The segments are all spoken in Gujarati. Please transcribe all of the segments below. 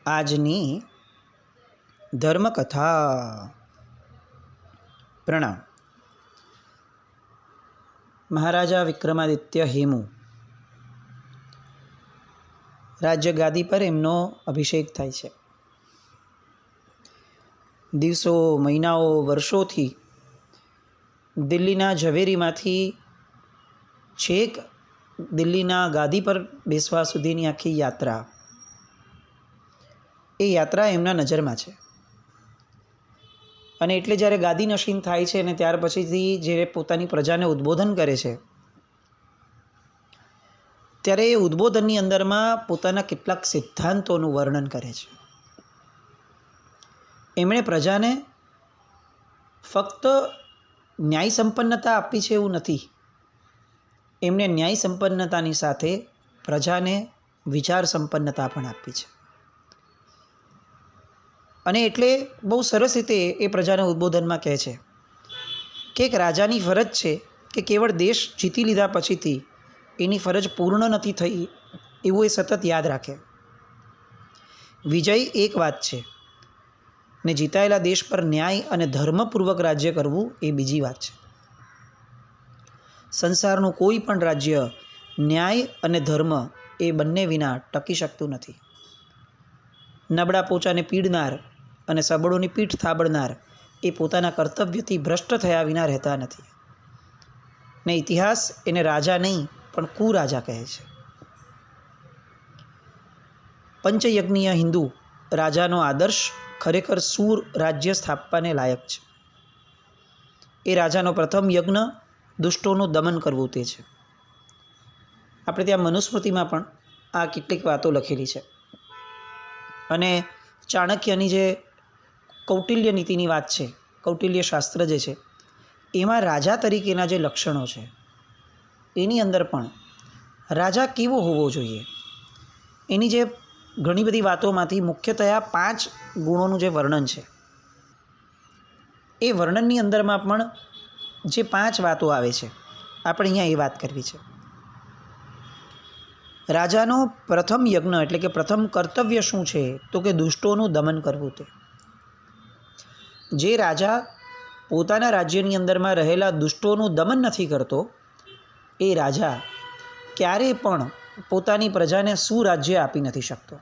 આજની ધર્મકથા. પ્રણામ. મહારાજા વિક્રમાદિત્ય હેમુ રાજ્ય ગાદી પર એમનો અભિષેક થાય છે. દિવસો, મહિનાઓ, વર્ષોથી દિલ્હીના ઝવેરીમાંથી છેક દિલ્હીના ગાદી પર બેસવા સુધીની આખી યાત્રા, એ યાત્રા એમના નજરમાં છે. અને એટલે જ્યારે ગાદી નશીન થાય છે અને ત્યાર પછીથી જે પોતાની પ્રજાને ઉદ્બોધન કરે છે, ત્યારે એ ઉદ્બોધનની અંદરમાં પોતાના કેટલાક સિદ્ધાંતોનું વર્ણન કરે છે. એમણે પ્રજાને ફક્ત ન્યાય સંપન્નતા આપી છે એવું નથી. એમણે ન્યાય સંપન્નતાની સાથે પ્રજાને વિચાર સંપન્નતા પણ આપી છે. અને એટલે બહુ સરસ રીતે એ પ્રજાને ઉદ્બોધનમાં કહે છે કે એક રાજાની ફરજ છે કે કેવળ દેશ જીતી લીધા પછીથી એની ફરજ પૂર્ણ નથી થઈ એવું એ સતત યાદ રાખે. વિજય એક વાત છે ને જીતાયેલા દેશ પર ન્યાય અને ધર્મપૂર્વક રાજ્ય કરવું એ બીજી વાત છે. સંસારનું કોઈ પણ રાજ્ય ન્યાય અને ધર્મ એ બંને વિના ટકી શકતું નથી. નબળા પોચાને પીડનાર અને સબળોની પીઠ થાબડનાર એ પોતાના કર્તવ્યથી ભ્રષ્ટ થયા વિના રહેતા નથી. ને ઇતિહાસ એને રાજા નહીં પણ કુરાજા કહે છે. પંચયજ્ઞીય હિન્દુ રાજાનો આદર્શ ખરેખર સૂર રાજ્ય સ્થાપવાને લાયક છે. એ રાજાનો પ્રથમ યજ્ઞ દુષ્ટોનું દમન કરવું તે છે. આપણે ત્યાં મનુસ્મૃતિમાં પણ આ કેટલીક વાતો લખેલી છે. અને ચાણક્યની જે કૌટિલ્ય નીતિની વાત છે, કૌટિલ્ય શાસ્ત્ર જે છે, એમાં રાજા તરીકેના જે લક્ષણો છે એની અંદર પણ રાજા કેવો હોવો જોઈએ એની જે ઘણી બધી વાતોમાંથી મુખ્યતયા 5 ગુણોનું જે વર્ણન છે, એ વર્ણનની અંદરમાં પણ જે 5 વાતો આવે છે આપણે અહીંયા એ વાત કરવી છે. રાજાનો પ્રથમ યજ્ઞ એટલે કે પ્રથમ કર્તવ્ય શું છે તો કે દુષ્ટોનું દમન કરવું. તે જે રાજા પોતાના રાજ્યની અંદરમાં રહેલા દુષ્ટોનું દમન નથી કરતો એ રાજા ક્યારેય પણ પોતાની પ્રજાને સુરાજ્ય આપી નથી શકતો.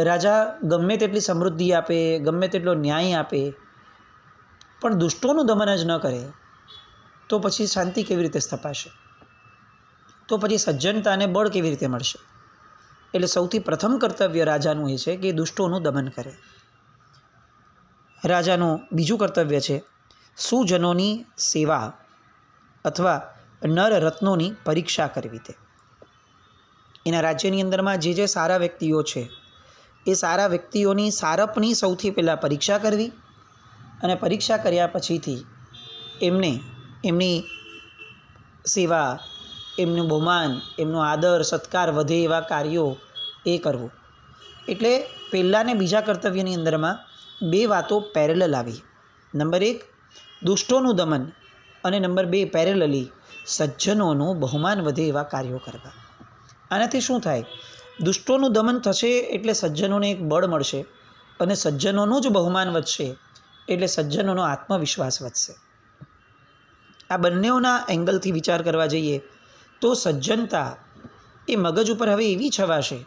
રાજા ગમે તેટલી સમૃદ્ધિ આપે, ગમે તેટલો ન્યાય આપે, પણ દુષ્ટોનું દમન જ ન કરે તો પછી શાંતિ કેવી રીતે સ્થપાશે? તો પછી સજ્જનતાને બળ કેવી રીતે મળશે? એટલે સૌથી પ્રથમ કર્તવ્ય રાજાનું એ છે કે દુષ્ટોનું દમન કરે. રાજાનું બીજું કર્તવ્ય છે સુજનોની સેવા અથવા નર રત્નોની પરીક્ષા કરવી. તે એના રાજ્યની અંદરમાં જે સારા વ્યક્તિઓ છે એ સારા વ્યક્તિઓની સારપની સૌથી પહેલાં પરીક્ષા કરવી અને પરીક્ષા કર્યા પછીથી એમને એમની સેવા, એમનું બહુમાન, એમનો આદર સત્કાર વધે એવા કાર્યો એ કરવું. એટલે પહેલાં ને બીજા કર્તવ્યની અંદરમાં 2 વાતો પેરેલલ આવી. નંબર 1 દુષ્ટોનું દમન અને નંબર 2 પેરેલલી સજ્જનોનું બહુમાન વધે એવા કાર્યો કરવા. આનાથી શું થાય? દુષ્ટોનું દમન થશે એટલે સજ્જનોને એક બળ મળશે અને સજ્જનોનું જ બહુમાન વધશે એટલે સજ્જનોનો આત્મવિશ્વાસ વધશે. આ બંનેઓના એંગલથી વિચાર કરવા જઈએ તો સજ્જનતા એ મગજ ઉપર હવે એવી છવાશે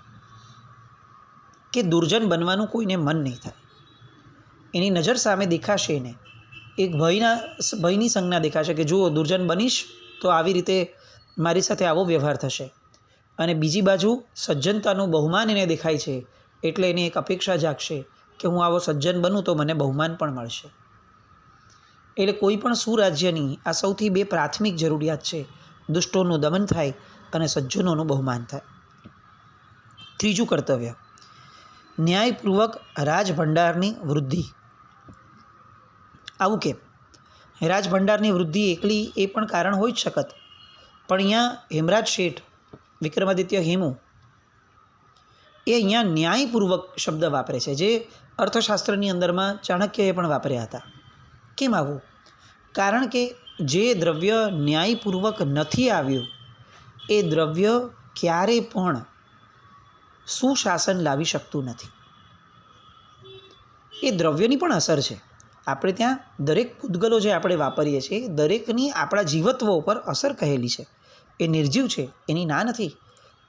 કે દુર્જન બનવાનું કોઈને મન નહીં થાય. એની નજર સામે દેખાશે ને એક ભયની સંજ્ઞા દેખાશે કે જુઓ દુર્જન બનીશ તો આવી રીતે મારી સાથે આવો વ્યવહાર થશે. અને બીજી બાજુ સજ્જનતાનું બહુમાન એને દેખાય છે એટલે એને એક અપેક્ષા જાગશે કે હું આવો સજ્જન બનું તો મને બહુમાન પણ મળશે. એટલે કોઈ પણ સુરાજ્યની આ સૌથી 2 પ્રાથમિક જરૂરિયાત છે. દુષ્ટોનું દમન થાય અને સજ્જનોનું બહુમાન થાય. ત્રીજું કર્તવ્ય ન્યાયપૂર્વક રાજભંડારની વૃદ્ધિ. આવું કેમ? રાજભંડારની વૃદ્ધિ એકલી એ પણ કારણ હોઈ જ શકત, પણ અહીંયા હેમરાજ શેઠ વિક્રમાદિત્ય હેમુ એ અહીંયા ન્યાયપૂર્વક શબ્દ વાપરે છે, જે અર્થશાસ્ત્રની અંદરમાં ચાણક્યએ પણ વાપર્યા હતા. કેમ આવું? કારણ કે જે દ્રવ્ય ન્યાયપૂર્વક નથી આવ્યું એ દ્રવ્ય ક્યારે પણ સુશાસન લાવી શકતું નથી. એ દ્રવ્યની પણ અસર છે. આપણે ત્યાં દરેક પૂતગલો જે આપણે વાપરીએ છીએ દરેકની આપણા જીવત્વ ઉપર અસર કહેલી છે. એ નિર્જીવ છે એની ના નથી,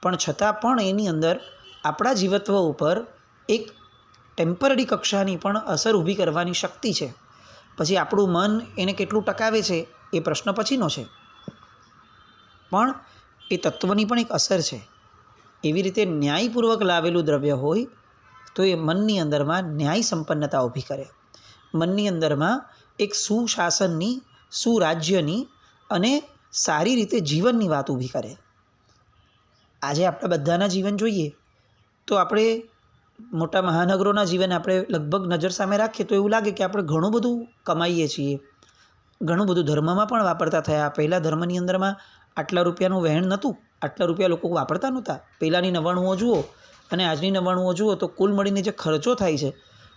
પણ છતાં પણ એની અંદર આપણા જીવત્વ ઉપર એક ટેમ્પરરી કક્ષાની પણ અસર ઊભી કરવાની શક્તિ છે. પછી આપણું મન એને કેટલું ટકાવે છે એ પ્રશ્ન પછીનો છે, પણ એ તત્વની પણ એક અસર છે. એવી રીતે ન્યાયપૂર્વક લાવેલું દ્રવ્ય હોય તો એ મનની અંદરમાં ન્યાય સંપન્નતા ઊભી કરે, મનની અંદરમાં એક સુશાસનની, સુરાજ્યની અને સારી રીતે જીવનની વાત ઊભી કરે. આજે આપણા બધાના જીવન જોઈએ તો આપણે મોટા મહાનગરોના જીવન આપણે લગભગ નજર સામે રાખીએ તો એવું લાગે કે આપણે ઘણું બધું કમાઈએ છીએ, ઘણું બધું ધર્મમાં પણ વાપરતા થયા. પહેલાં ધર્મની અંદરમાં આટલા રૂપિયાનું વહેણ નહોતું, આટલા રૂપિયા લોકો વાપરતા નહોતા. પહેલાંની નવાણુઓ જુઓ અને આજની નવાણુઓ જુઓ તો કુલ મળીને જે ખર્ચો થાય છે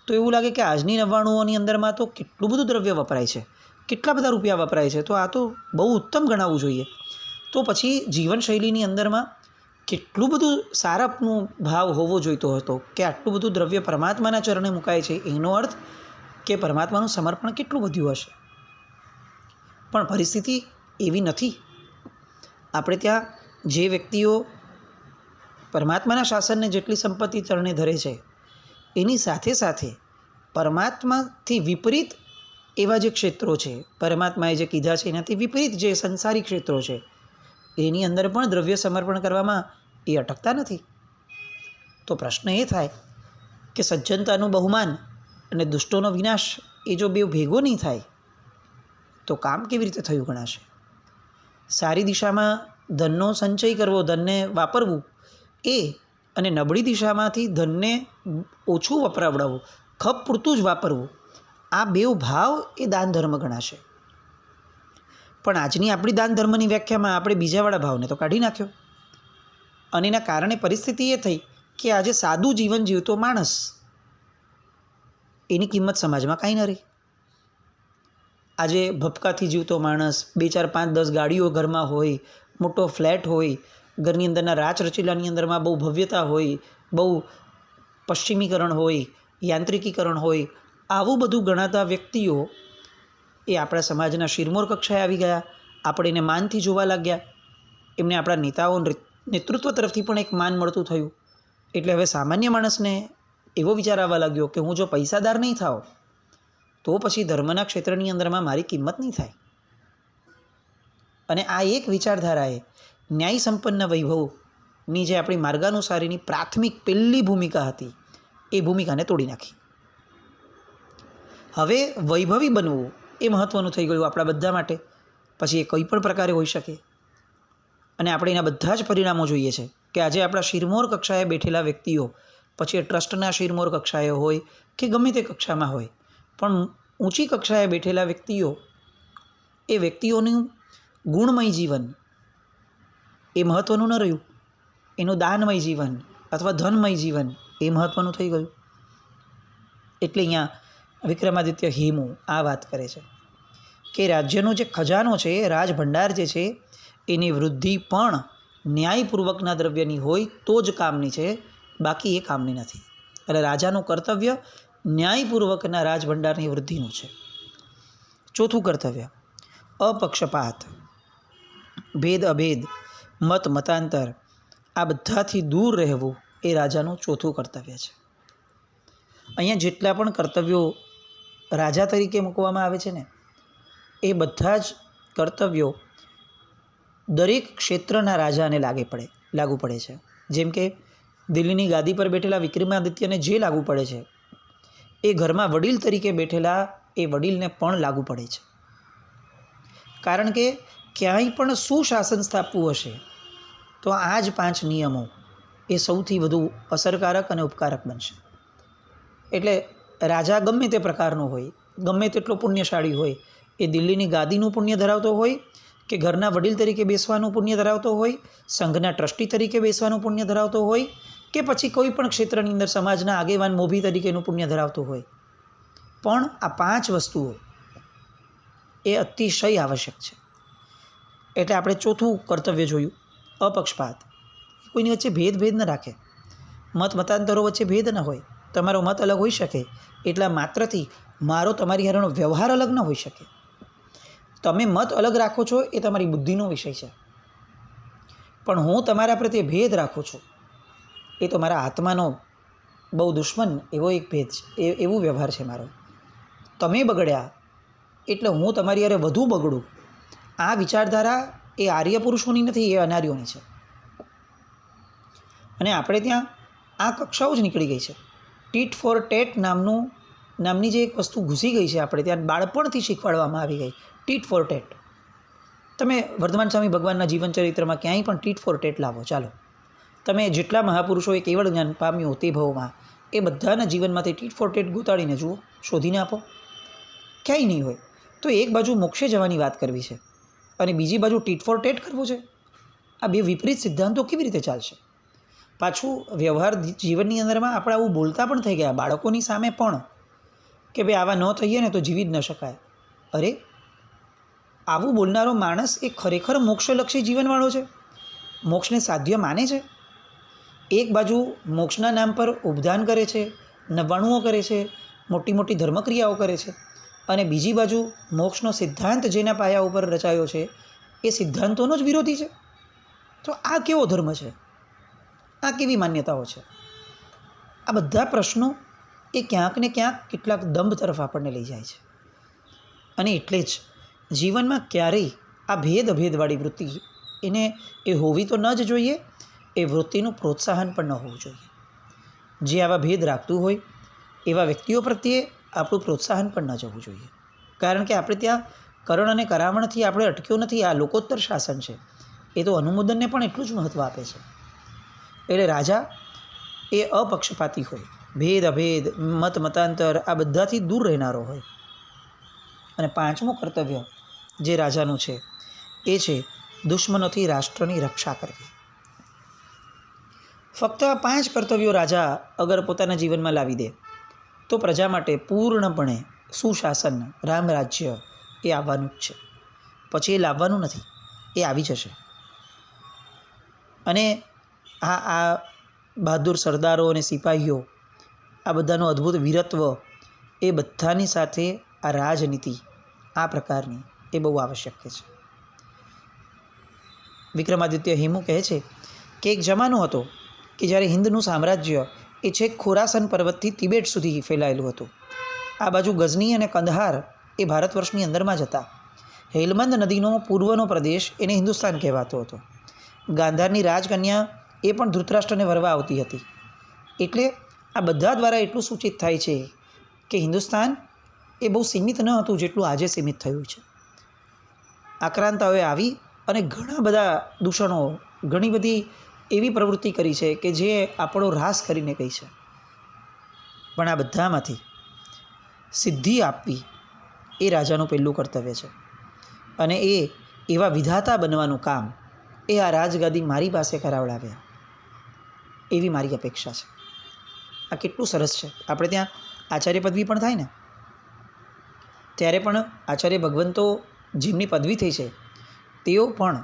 તો એવું લાગે કે આજની નવાણુઓની અંદરમાં તો કેટલું બધું દ્રવ્ય વપરાય છે, કેટલા બધા રૂપિયા વપરાય છે, તો આ તો બહુ ઉત્તમ ગણાવવું જોઈએ. તો પછી જીવનશૈલીની અંદરમાં કેટલું બધું સારાનું ભાવ હોવો જોઈતો હતો કે આટલું બધું દ્રવ્ય પરમાત્માના ચરણે મુકાય છે, એનો અર્થ કે પરમાત્માનું સમર્પણ કેટલું વધ્યું હશે. પણ પરિસ્થિતિ એવી નથી. આપણે ત્યાં જે વ્યક્તિઓ પરમાત્માના શાસનને જેટલી સંપત્તિ ચરણે ધરે છે એની સાથે સાથે પરમાત્માથી વિપરીત એવા જે ક્ષેત્રો છે, પરમાત્માએ જે કીધા છે એનાથી વિપરીત જે સંસારી ક્ષેત્રો છે એની અંદર પણ દ્રવ્ય સમર્પણ કરવામાં એ અટકતા નથી. તો પ્રશ્ન એ થાય કે સજ્જનતાનું બહુમાન અને દુષ્ટોનો વિનાશ એ જો બે ભેગો નહીં થાય તો કામ કેવી રીતે થયું ગણાશે? સારી દિશામાં ધનનો સંચય કરવો, ધનને વાપરવું એ, અને નબળી દિશામાંથી ધનને ઓછું વપરાવડાવવું, ખપ પૂરતું જ વાપરવું, આ બેવ ભાવ એ દાન ધર્મ ગણાશે. પણ આજની આપણી દાન ધર્મની વ્યાખ્યામાં આપણે બીજાવાળા ભાવને તો કાઢી નાખ્યો, અને એના કારણે પરિસ્થિતિ એ થઈ કે આજે સાદું જીવન જીવતો માણસ એની કિંમત સમાજમાં કાંઈ ન રહી. આજે ભપકાથી જીવતો માણસ, 2, 4, 5, 10 ગાડીઓ ઘરમાં હોય, મોટો ફ્લેટ હોય, ઘરની અંદરના રાચ રચીલાની અંદરમાં બહુ ભવ્યતા હોય, બહુ પશ્ચિમીકરણ હોય, યાંત્રિકીકરણ હોય, આવું બધું ગણાતા વ્યક્તિઓ એ આપણા સમાજના શિરમોર કક્ષાએ આવી ગયા. આપણે એને માનથી જોવા લાગ્યા, એમને આપણા નેતાઓ નેતૃત્વ તરફથી પણ એક માન મળતું થયું. એટલે હવે સામાન્ય માણસને એવો વિચાર આવવા લાગ્યો કે હું જો પૈસાદાર નહીં થાવ તો પછી ધર્મના ક્ષેત્રની અંદરમાં મારી કિંમત નહીં થાય. અને આ એક વિચારધારાએ ન્યાય સંપન્ન વૈભવની જે આપણી માર્ગાનુસારીની પ્રાથમિક પહેલી ભૂમિકા હતી એ ભૂમિકાને તોડી નાખી. હવે વૈભવી બનવું એ મહત્ત્વનું થઈ ગયું આપણા બધા માટે. પછી એ કોઈ પણ પ્રકારે હોઈ શકે, અને આપણે એના બધા જ પરિણામો જોઈએ છે કે આજે આપણા શિરમોર કક્ષાએ બેઠેલા વ્યક્તિઓ, પછી એ ટ્રસ્ટના શિરમોર કક્ષાએ હોય કે ગમે તે કક્ષામાં હોય, પણ ઊંચી કક્ષાએ બેઠેલા વ્યક્તિઓ, એ વ્યક્તિઓનું ગુણમય જીવન એ મહત્ત્વનું ન રહ્યું, એનું દાનમય જીવન અથવા ધનમય જીવન એ મહત્ત્વનું થઈ ગયું. એટલે અહીંયા વિક્રમાદિત્ય હેમુ આ વાત કરે છે કે રાજ્યનો જે ખજાનો છે, રાજભંડાર જે છે, એની વૃદ્ધિ પણ ન્યાયપૂર્વકના દ્રવ્યની હોય તો જ કામની છે, બાકી એ કામની નથી. એટલે રાજાનું કર્તવ્ય ન્યાયપૂર્વકના રાજભંડારની વૃદ્ધિનું છે. ચોથું કર્તવ્ય અપક્ષપાત, ભેદ અભેદ, મત મતાંતર આ બધાથી દૂર રહેવું એ રાજાનું ચોથું કર્તવ્ય છે. અહીંયા જેટલા પણ કર્તવ્યો રાજા તરીકે મૂકવામાં આવે છે ને એ બધા જ કર્તવ્યો દરેક ક્ષેત્રના રાજાને લાગુ પડે છે. જેમ કે દિલ્હીની ગાદી પર બેઠેલા વિક્રમાદિત્યને જે લાગુ પડે છે એ ઘરમાં વડીલ તરીકે બેઠેલા એ વડીલને પણ લાગુ પડે છે. કારણ કે ક્યાંય પણ સુશાસન સ્થાપવું હશે તો આ જ 5 નિયમો એ સૌથી વધુ અસરકારક અને ઉપકારક બનશે. એટલે રાજા ગમે તે પ્રકારનો હોય, ગમે તેટલો પુણ્યશાળી હોય, એ દિલ્હીની ગાદીનું પુણ્ય ધરાવતો હોય કે ઘરના વડીલ તરીકે બેસવાનું પુણ્ય ધરાવતો હોય, સંઘના ટ્રસ્ટી તરીકે બેસવાનું પુણ્ય ધરાવતો હોય, કે પછી કોઈ પણ ક્ષેત્રની અંદર સમાજના આગેવાન મોભી તરીકેનું પુણ્ય ધરાવતો હોય, પણ આ 5 વસ્તુઓ એ અતિશય આવશ્યક છે. એટલે આપણે ચોથું કર્તવ્ય જોયું અપક્ષપાત, કોઈની વચ્ચે ભેદ ન રાખે, મતાંતરો વચ્ચે ભેદ ન હોય. તમારો મત અલગ હોઈ શકે એટલા માત્રથી મારો તમારી હારેનો વ્યવહાર અલગ ન હોઈ શકે. તમે મત અલગ રાખો છો એ તમારી બુદ્ધિનો વિષય છે, પણ હું તમારા પ્રત્યે ભેદ રાખું છું એ તો મારા આત્માનો બહુ દુશ્મન એવો એક ભેદ છે, એવું વ્યવહાર છે મારો. તમે બગડ્યા એટલે હું તમારી હારે વધુ બગડું, આ વિચારધારા એ આર્ય પુરુષોની નથી, એ અનાર્યોની છે. અને આપણે ત્યાં આ કક્ષાઓ જ નીકળી ગઈ છે. ટીટ ફોર ટેટ નામની જે એક વસ્તુ ઘૂસી ગઈ છે આપણે ત્યાં, બાળપણથી શીખવાડવામાં આવી ગઈ. ટીટ ફોર ટેટ. તમે વર્ધમાન સ્વામી ભગવાનના જીવન ચરિત્રમાં ક્યાંય પણ ટીટ ફોર ટેટ લાવો. ચાલો, તમે જેટલા મહાપુરુષોએ કેવળ જ્ઞાન પામ્યું તે ભાવમાં એ બધાના જીવનમાંથી ટીટ ફોર ટેટ ગોતાડીને જુઓ, શોધીને આપો. ક્યાંય નહીં હોય. તો એક બાજુ મોક્ષે જવાની વાત કરવી છે અને બીજી બાજુ ટીટ ફોર ટેટ કરવું છે. આ બે વિપરીત સિદ્ધાંતો કેવી રીતે ચાલશે? પાછું વ્યવહાર જીવનની અંદરમાં આપણે આવું બોલતા પણ થઈ ગયા બાળકોની સામે પણ, કે ભાઈ આવા ન થઈએ ને તો જીવી જ ન શકાય. અરે, આવું બોલનારો માણસ એ ખરેખર મોક્ષલક્ષી જીવનવાળો છે? મોક્ષને સાધ્ય માને છે? એક બાજુ મોક્ષના નામ પર ઉપદાન કરે છે, નવાણુઓ કરે છે, મોટી મોટી ધર્મક્રિયાઓ કરે છે, અને બીજી બાજુ મોક્ષનો સિદ્ધાંત જેના પાયા ઉપર રચાયો છે એ સિદ્ધાંતોનો જ વિરોધી છે. તો આ કેવો ધર્મ છે? આ કેવી માન્યતાઓ છે? આ બધા પ્રશ્નો એ ક્યાંક ને ક્યાંક કેટલાક દંભ તરફ આપણને લઈ જાય છે. અને એટલે જ જીવનમાં ક્યારેય આ અભેદવાળી વૃત્તિ એ હોવી તો ન જ જોઈએ, એ વૃત્તિનું પ્રોત્સાહન પણ ન હોવું જોઈએ. જે આવા ભેદ રાખતું હોય એવા વ્યક્તિઓ પ્રત્યે આપણું પ્રોત્સાહન પણ ન જવું જોઈએ. કારણ કે આપણે ત્યાં કરણ અને કરામણથી આપણે અટક્યો નથી. આ લોકોત્તર શાસન છે, એ તો અનુમોદનને પણ એટલું જ મહત્ત્વ આપે છે. એટલે રાજા એ અપક્ષપાતી હોય, ભેદ અભેદ મતાંતર આ બધાથી દૂર રહેનારો હોય. અને પાંચમું કર્તવ્ય જે રાજાનું છે એ છે દુશ્મનોથી રાષ્ટ્રની રક્ષા કરવી. ફક્ત આ 5 કર્તવ્યો રાજા અગર પોતાના જીવનમાં લાવી દે તો પ્રજા માટે પૂર્ણપણે સુશાસન, રામરાજ્ય એ આવવાનું જ છે. પછી એ લાવવાનું નથી, એ આવી જશે. અને આ બહાદુર સરદારો અને સિપાહીઓ આ બધાનું અદ્ભુત વીરત્વ એ બધાની સાથે આ રાજનીતિ આ પ્રકારની એ બહુ આવશ્યક છે. વિક્રમાદિત્ય હેમુ કહે છે કે એક જમાનો હતો કે જ્યારે હિન્દનું સામ્રાજ્ય એ છેક ખોરાસન પર્વતથી તિબેટ સુધી ફેલાયેલું હતું. આ બાજુ ગઝની અને કંદહાર એ ભારત વર્ષની અંદરમાં જ હતા. હેલમંદ નદીનો પૂર્વનો પ્રદેશ એને હિન્દુસ્તાન કહેવાતો હતો. ગાંધારની રાજકન્યા એ પણ ધૃતરાષ્ટ્રને વરવા આવતી હતી. એટલે આ બધા દ્વારા એટલું સૂચિત થાય છે કે હિન્દુસ્તાન એ બહુ સીમિત ન હતું જેટલું આજે સીમિત થયું છે. આક્રાંતાઓએ આવી અને ઘણા બધા દૂષણો, ઘણી બધી એવી પ્રવૃત્તિ કરી છે કે જે આપણો રાસ કરીને ગઈ છે. પણ આ બધામાંથી સિદ્ધિ આપવી એ રાજાનું પહેલું કર્તવ્ય છે. અને એ એવા વિધાતા બનવાનું કામ એ આ રાજગાદી મારી પાસે કરાવડાવ્યા એવી મારી અપેક્ષા છે. આ કેટલું સરસ છે. આપણે ત્યાં આચાર્ય પદવી પણ થાય ને, ત્યારે પણ આચાર્ય ભગવંતો જેમની પદવી થઈ છે તેઓ પણ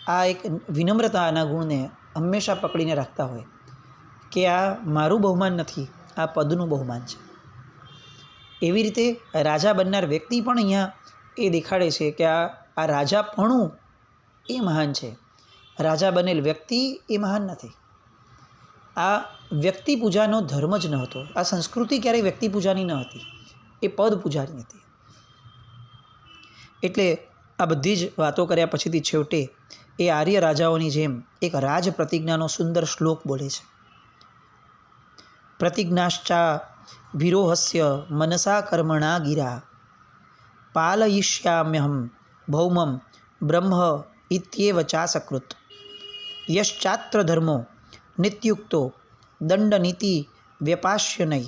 આ એક વિનમ્રતાના ગુણને હંમેશા પકડીને રાખતા હોય કે આ મારું બહુમાન નથી, આ પદનું બહુમાન છે. એવી રીતે રાજા બનનાર વ્યક્તિ પણ અહીંયા એ દેખાડે છે કે આ રાજાપણું એ મહાન છે, રાજા બનેલ વ્યક્તિ એ મહાન નથી. આ વ્યક્તિ પૂજાનો ધર્મ જ ન હતો. આ સંસ્કૃતિ ક્યારેય વ્યક્તિ પૂજાની ન હતી, એ પદ પૂજાની હતી. એટલે આ બધી જ વાતો કર્યા પછીથી છેવટે એ આર્ય રાજાઓની જેમ એક રાજ પ્રતિજ્ઞાનો સુંદર શ્લોક બોલે છે. પ્રતિજ્ઞાશ્ચા વિરોહસ્ય મનસા કર્મણા ગિરા પાલયિષ્યામ્યહમ ભૌમમ બ્રહ્મ ઇત્યેવ ચાસકૃત યશ્ચાત્ર ધર્મો નિત્યુક્તો દંડનીતિ વ્યપાશ્યનૈ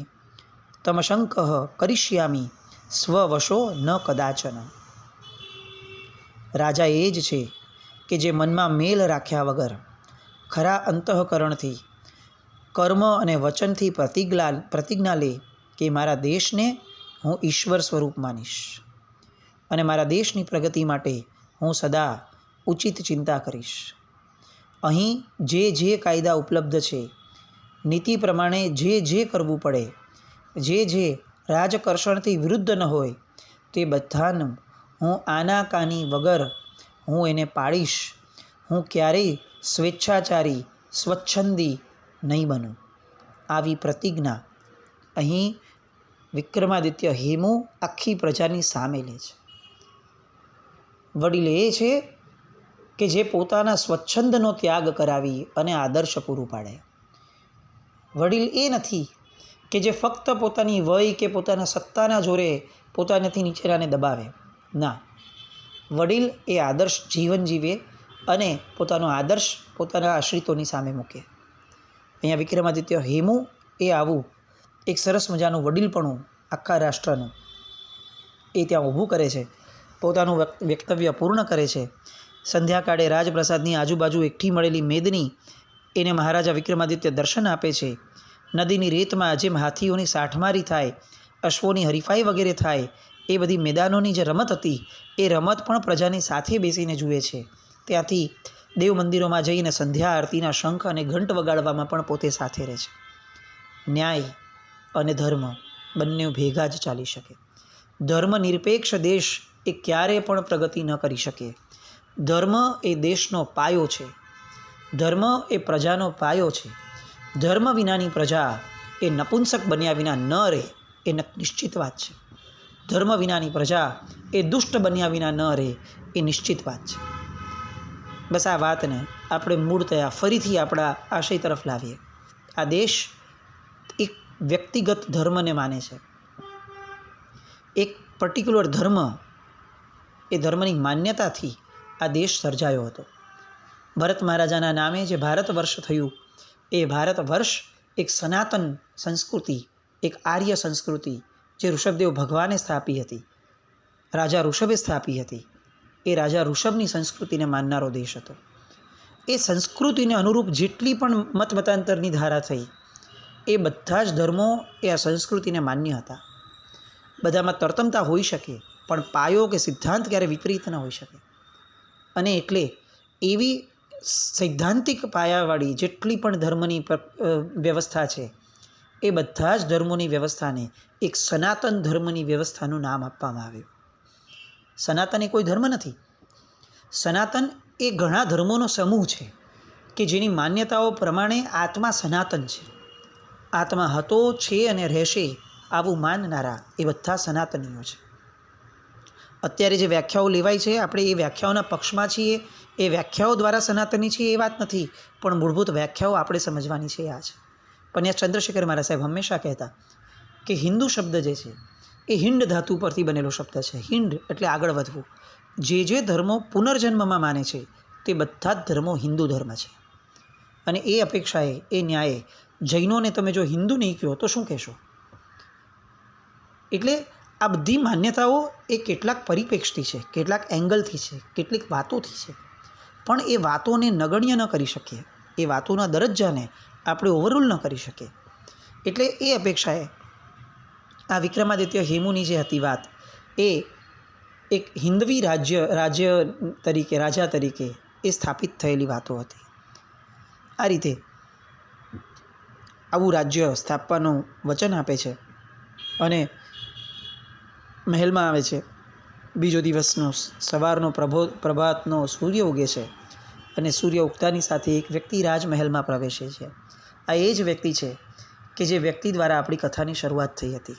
તમશંક કરિષ્યામિ સ્વવશો ન કદાચન. રાજા એ જ છે કે જે મનમાં મેલ રાખ્યા વગર ખરા અંતઃકરણથી કર્મ અને વચનથી પ્રતિજ્ઞા લે કે મારા દેશને હું ઈશ્વર સ્વરૂપ માનીશ અને મારા દેશની પ્રગતિ માટે હું સદા ઉચિત ચિંતા કરીશ. અહીં જે કાયદા ઉપલબ્ધ છે, નીતિ પ્રમાણે જે કરવું પડે, જે રાજકર્ષણથી વિરુદ્ધ ન હોય તે બધાનું હું આનાકાની વગર હું એને પાળીશ. હું ક્યારેય સ્વેચ્છાચારી સ્વચ્છંદી નહીં બનું. આવી પ્રતિજ્ઞા અહીં વિક્રમાદિત્ય હેમુ આખી પ્રજાની સામે લે છે. વડીલ એ છે કે જે પોતાના સ્વચ્છંદનો ત્યાગ કરાવી અને આદર્શ પૂરું પાડે. વડીલ એ નથી કે જે ફક્ત પોતાની વય કે પોતાના સત્તાના જોરે પોતાનાથી નીચેનાને દબાવે. ના, વડીલ એ આદર્શ જીવન જીવે અને પોતાનો આદર્શ પોતાના આશ્રિતોની સામે મૂકે. અહીંયા વિક્રમાદિત્ય હેમુ એ આવું એક સરસ મજાનું વડીલપણું આખા રાષ્ટ્રનું એ ત્યાં ઊભું કરે છે, પોતાનું વક્તવ્ય પૂર્ણ કરે છે. સંધ્યાકાળે રાજપ્રસાદની આજુબાજુ એકઠી મળેલી મેદની એને મહારાજા વિક્રમાદિત્ય દર્શન આપે છે. નદીની રેતમાં જેમ હાથીઓની સાઠમારી થાય, અશ્વોની હરીફાઈ વગેરે થાય, એ બધી મેદાનોની જે રમત હતી એ રમત પણ પ્રજાની સાથે બેસીને જુએ છે. ત્યાંથી દેવ મંદિરોમાં જઈને સંધ્યા આરતીના શંખ અને ઘંટ વગાડવામાં પણ પોતે સાથે રહે છે. ન્યાય અને ધર્મ બંને ભેગા જ ચાલી શકે. ધર્મ નિરપેક્ષ દેશ એ ક્યારે પણ પ્રગતિ ન કરી શકે. ધર્મ એ દેશનો પાયો છે. ધર્મ એ પ્રજાનો પાયો છે. ધર્મ વિનાની પ્રજા એ નપુંસક બન્યા વિના ન રહે એ નિશ્ચિત વાત છે. ધર્મ વિનાની પ્રજા એ દુષ્ટ બન્યા વિના ન રહે એ નિશ્ચિત વાત છે. બસ આ વાતને આપણે મૂળતયા ફરીથી આપણા આશય તરફ લાવીએ. આ દેશ એક વ્યક્તિગત ધર્મને માને છે. એક પર્ટિક્યુલર ધર્મ, એ ધર્મની માન્યતાથી આ દેશ સર્જાયો હતો. ભરત મહારાજાના નામે જે ભારત વર્ષ થયું, એ ભારત વર્ષ એક સનાતન સંસ્કૃતિ, એક આર્ય સંસ્કૃતિ જે ઋષભદેવ ભગવાને સ્થાપી હતી, રાજા ઋષભે સ્થાપી હતી, એ રાજા ઋષભની સંસ્કૃતિને માનનારો દેશ હતો. એ સંસ્કૃતિને અનુરૂપ જેટલી પણ મતાંતરની ધારા થઈ, એ બધા જ ધર્મો એ આ સંસ્કૃતિને માન્ય હતા. બધામાં તરતમતા હોઈ શકે, પણ પાયો કે સિદ્ધાંત ક્યારે વિપરીત ન હોઈ શકે. અને એટલે એવી સૈદ્ધાંતિક પાયાવાળી જેટલી પણ ધર્મની વ્યવસ્થા છે, એ બધા જ ધર્મોની વ્યવસ્થાને એક સનાતન ધર્મની વ્યવસ્થાનું નામ આપવામાં આવ્યું. સનાતન એ કોઈ ધર્મ નથી. સનાતન એ ઘણા ધર્મોનો સમૂહ છે કે જેની માન્યતાઓ પ્રમાણે આત્મા સનાતન છે. આત્મા હતો, છે અને રહેશે આવું માનનારા એ બધા સનાતનીઓ છે. અત્યારે જે વ્યાખ્યાઓ લેવાય છે, આપણે એ વ્યાખ્યાઓના પક્ષમાં છીએ, એ વ્યાખ્યાઓ દ્વારા સનાતની છીએ એ વાત નથી, પણ મૂળભૂત વ્યાખ્યાઓ આપણે સમજવાની છે આ છે. પન્યા ચંદ્રશેખર મહારાજ સાહેબ હંમેશા કહેતા કે હિન્દુ શબ્દ જે છે એ હિંડ ધાતુ પરથી બનેલો શબ્દ છે. હિંડ એટલે આગળ વધવું. જે ધર્મો પુનર્જન્મમાં માને છે તે બધા જ ધર્મો હિન્દુ ધર્મ છે. અને એ અપેક્ષાએ, એ ન્યાયે જૈનોને તમે જો હિન્દુ નહીં કહો તો શું કહેશો? એટલે આ બધી માન્યતાઓ એ કેટલાક પરિપ્રેક્ષથી છે, કેટલાક એંગલથી છે, કેટલીક વાતોથી છે, પણ એ વાતોને નગણ્ય ન કરી શકીએ, એ વાતોના દરજ્જાને આપણે ઓવરરૂલ ન કરી શકીએ. એટલે એ અપેક્ષાએ આ વિક્રમાદિત્ય હેમુની જે હતી વાત, એ એક હિન્દવી રાજા તરીકે એ સ્થાપિત થયેલી વાતો હતી. આ રીતે આવું રાજ્ય સ્થાપવાનું વચન આપે છે અને મહેલમાં આવે છે. બીજો દિવસનો સવારનો પ્રભાતનો સૂર્ય ઉગે છે અને સૂર્ય ઉગતાની સાથે એક વ્યક્તિ રાજમહેલમાં પ્રવેશે છે. આ એ જ વ્યક્તિ છે કે જે વ્યક્તિ દ્વારા આપણી કથાની શરૂઆત થઈ હતી,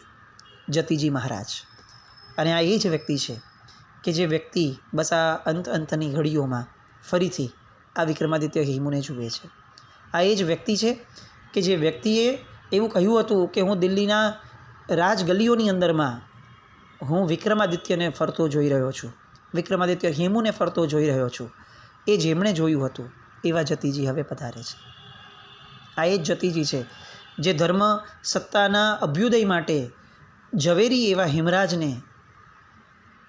જતીજી મહારાજ. અને આ એ જ વ્યક્તિ છે કે જે વ્યક્તિ બસ આ અંતની ઘડીઓમાં ફરીથી આ વિક્રમાદિત્ય હેમુને જુએ છે. આ એ જ વ્યક્તિ છે કે જે વ્યક્તિએ એવું કહ્યું હતું કે હું દિલ્હીના રાજગલીઓની અંદરમાં હું વિક્રમાદિત્યને ફરતો જોઈ રહ્યો છું, વિક્રમાદિત્ય હેમુને ફરતો જોઈ રહ્યો છું. એ જેમણે જોયું હતું એવા જતીજી હવે પધારે છે. આ એ જ જતીજી છે જે ધર્મ સત્તાના અભ્યુદય માટે ઝવેરી એવા હિમરાજને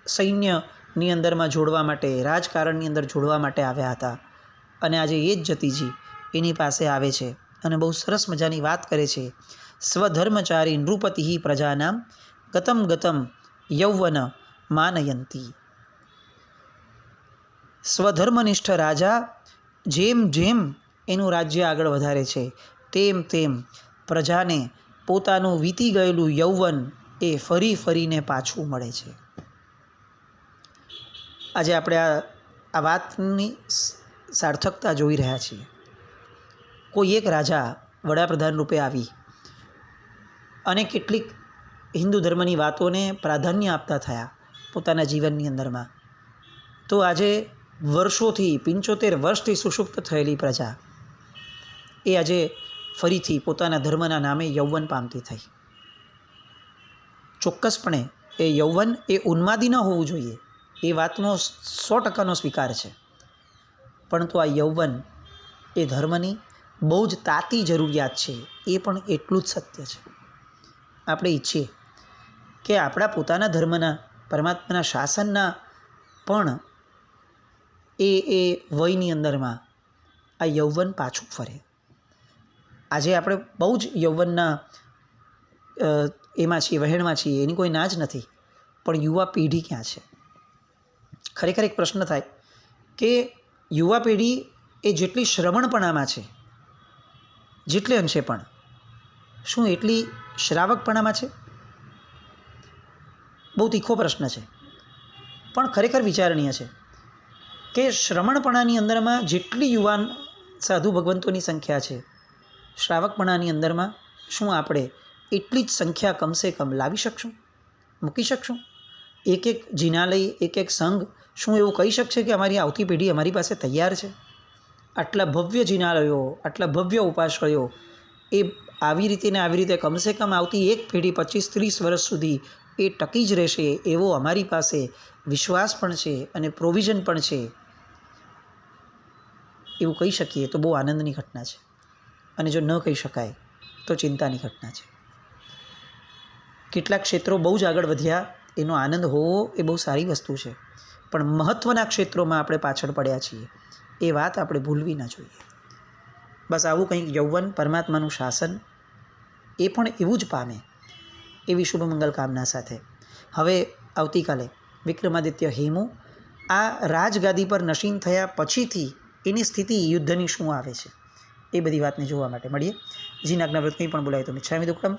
સૈન્યની અંદરમાં જોડવા માટે, રાજકારણની અંદર જોડવા માટે આવ્યા હતા. અને આજે એ જ જતીજી એની પાસે આવે છે અને બહુ સરસ મજાની વાત કરે છે. સ્વધર્મચારી નૃપતિ પ્રજાનામ ગતમ ગતમ યૌવન માનયંતી. સ્વધર્મનિષ્ઠ રાજા જેમ જેમ એનું રાજ્ય આગળ વધારે છે, તેમ તેમ પ્રજાને પોતાનું વીતી ગયેલું યૌવન એ ફરી ફરીને પાછું મળે છે. આજે આપણે આ વાતની સાર્થકતા જોઈ રહ્યા છીએ. કોઈ એક રાજા વડાપ્રધાન રૂપે આવી અને કેટલીક હિન્દુ ધર્મની વાતોને પ્રાધાન્ય આપતા થયા પોતાના જીવનની અંદરમાં. તો આજે વર્ષોથી 75 વર્ષથી સુષુપ્ત થયેલી પ્રજા એ આજે ફરીથી પોતાના ધર્મના નામે યૌવન પામતી થઈ. ચોક્કસપણે એ યૌવન એ ઉન્માદી ન હોવું જોઈએ, એ વાતનો 100% સ્વીકાર છે. પરંતુ આ યૌવન એ ધર્મની બહુ જ તાતી જરૂરિયાત છે, એ પણ એટલું જ સત્ય છે. આપણે ઈચ્છીએ કે આપણા પોતાના ધર્મના પરમાત્માના શાસનના પણ એ વયની અંદરમાં આ યૌવન પાછું ફરે. આજે આપણે બહુ જ યૌવનના એમાં છીએ, વહેણમાં છીએ, એની કોઈ ના જ નથી. પણ યુવા પેઢી ક્યાં છે? ખરેખર એક પ્રશ્ન થાય કે યુવા પેઢી એ જેટલી શ્રવણપણામાં છે, જેટલે અંશે પણ, શું એટલી શ્રાવકપણામાં છે? બહુ તીખો પ્રશ્ન છે, પણ ખરેખર વિચારણીય છે કે શ્રવણપણાની અંદરમાં જેટલી યુવાન સાધુ ભગવંતોની સંખ્યા છે, શ્રાવકપણાની અંદરમાં શું આપણે એટલી જ સંખ્યા કમસે કમ લાવી શકશું, મૂકી શકશું? એક એક જિનાલય, એક એક સંઘ શું એવું કહી શકશે કે અમારી આવતી પેઢી અમારી પાસે તૈયાર છે? આટલા ભવ્ય જિનાલયો, આટલા ભવ્ય ઉપાશ્રયો એ આવી રીતે કમસે કમ આવતી એક પેઢી 25-30 વર્ષ સુધી એ ટકી જ રહેશે એવો અમારી પાસે વિશ્વાસ પણ છે અને પ્રોવિઝન પણ છે, એવું કહી શકીએ તો બહુ આનંદની ઘટના છે. અને જો ન કહી શકાય તો ચિંતાની ઘટના છે. કેટલાક ક્ષેત્રો બહુ જ આગળ વધ્યા, એનો આનંદ હોવો એ બહુ સારી વસ્તુ છે, પણ મહત્ત્વના ક્ષેત્રોમાં આપણે પાછળ પડ્યા છીએ, એ વાત આપણે ભૂલવી ના જોઈએ. બસ આવું કંઈક યૌવન, પરમાત્માનું શાસન એ પણ એવું જ પામે એવી શુભ મંગલ કામના સાથે હવે આવતીકાલે વિક્રમાદિત્ય હેમુ આ રાજગાદી પર નશીન થયા પછીથી એની સ્થિતિ યુદ્ધની શું આવે છે, એ બધી વાતને જોવા માટે મળીએ. જીનાજ્ઞા વ્રત કંઈ પણ બોલાય તો મિચ્છામિ દુક્કડમ.